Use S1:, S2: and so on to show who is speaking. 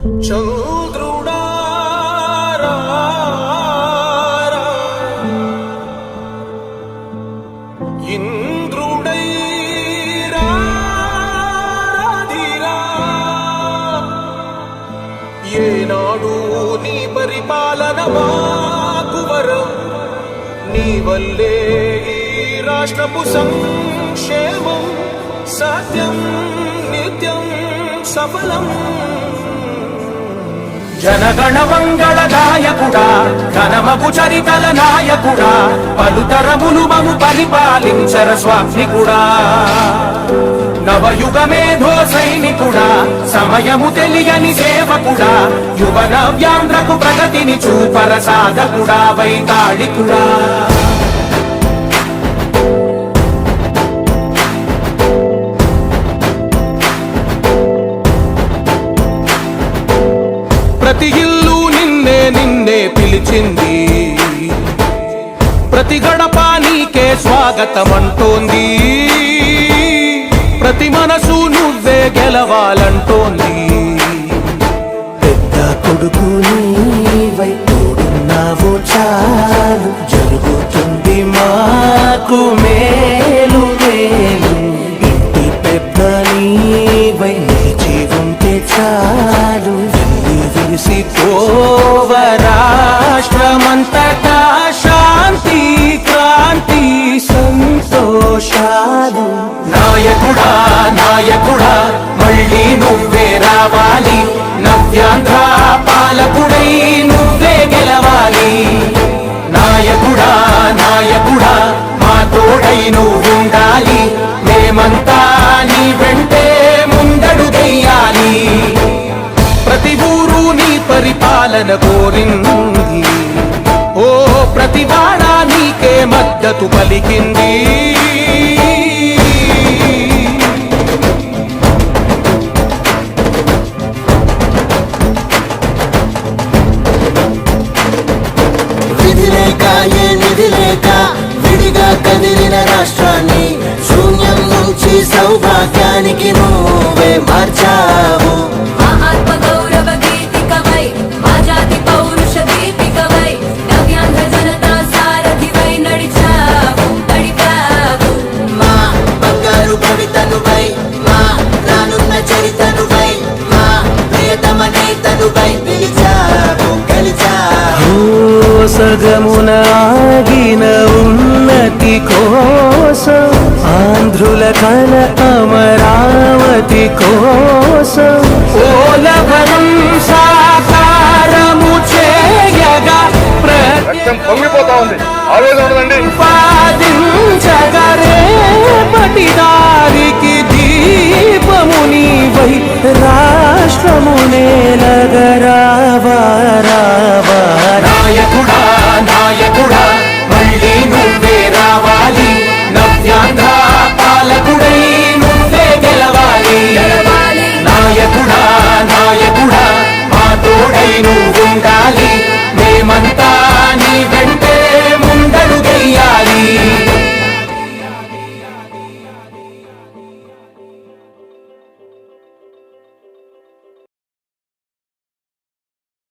S1: ఏనాడు నీ పరిపాలన మాకు వరం, నీ వల్లే ఈ రాష్ట్రపు సంక్షేమం సత్యం నిత్యం సఫలం. జనగణ మంగళ నాయకుడా, ఘనమగు చరితల నాయకుడా, పలుతరములు మము పరిపాలించర స్వామికుడా. నవయుగ మేధో సైనికుడా, సమయము తెలియని సేవకుడా, యువ నవ్యాంధ్రకు ప్రగతిని చూపర సాధకుడా, వైతాళికుడా. ప్రతి ఇల్లు నిన్నే నిన్నే పిలిచింది, ప్రతి గడప నీకే స్వాగతమంటోంది, ప్రతి మనసు నువ్వే గెలవాలంటోంది.
S2: పెద్ద కొడుకు నీవై తోడున్నావు చాలు, జరుగుతుంది మాకు మేలు మేలు. ఇంటి పెద్ద నీవై నిలిచి ఉంటే చాలు, విరిసిపోవ రాష్ట్రమంతటా శాంతి క్రాంతి సంతోషాలు.
S1: నాయకుడా నాయకుడా మళ్ళీ నువ్వే రావాలి, నవ్యాంధ్ర పాలకుడై నువ్వే గెలవాలి. నాయకుడా నాయకుడా మా తోడై నువ్వుండాలి, మేమంతా నీ వెంటే ముందడుగెయ్యాలి. ప్రతి ఊరు నీ పరిపాలన కోరింది, ఓ ప్రతి వాడ నీకే మద్దతు పలికింది.
S2: విడిగా కదిలిన రాష్ట్రాన్ని శూన్యం నుంచి సౌభాగ్యానికి నువ్వే మార్చావు.
S3: ఆత్మ గౌరవ గీతికవై, మా జాతి పౌరుష దీపికవై, నవ్యాంధ్ర జనతా సారథివై నడిచావు నడిపావు.
S2: మా బంగారు భవితనువై, మా రానున్న చరితనువై, మా ప్రియతమ నేతనువై పిలిచావు గెలిచావు. సగమున ఆగిన ఉన్నతి కోసం, ఆంధ్రుల కల అమరావతి కోసం,
S1: ఓలవరం సాకారము చేయగా
S4: పొంగిపోతా ఉంది,
S1: పాదించగరేపటి దారికి దీపము నీవై రాష్ట్రమునే నగరావా. నాయకుడా నాయకుడా మళ్ళీ నువ్వే రావాలి, నవ్యాంధ్ర పాలకుడై నువ్వే గెలవాలి. నాయకుడా నాయకుడా మా తోడై నువ్వుండాలి,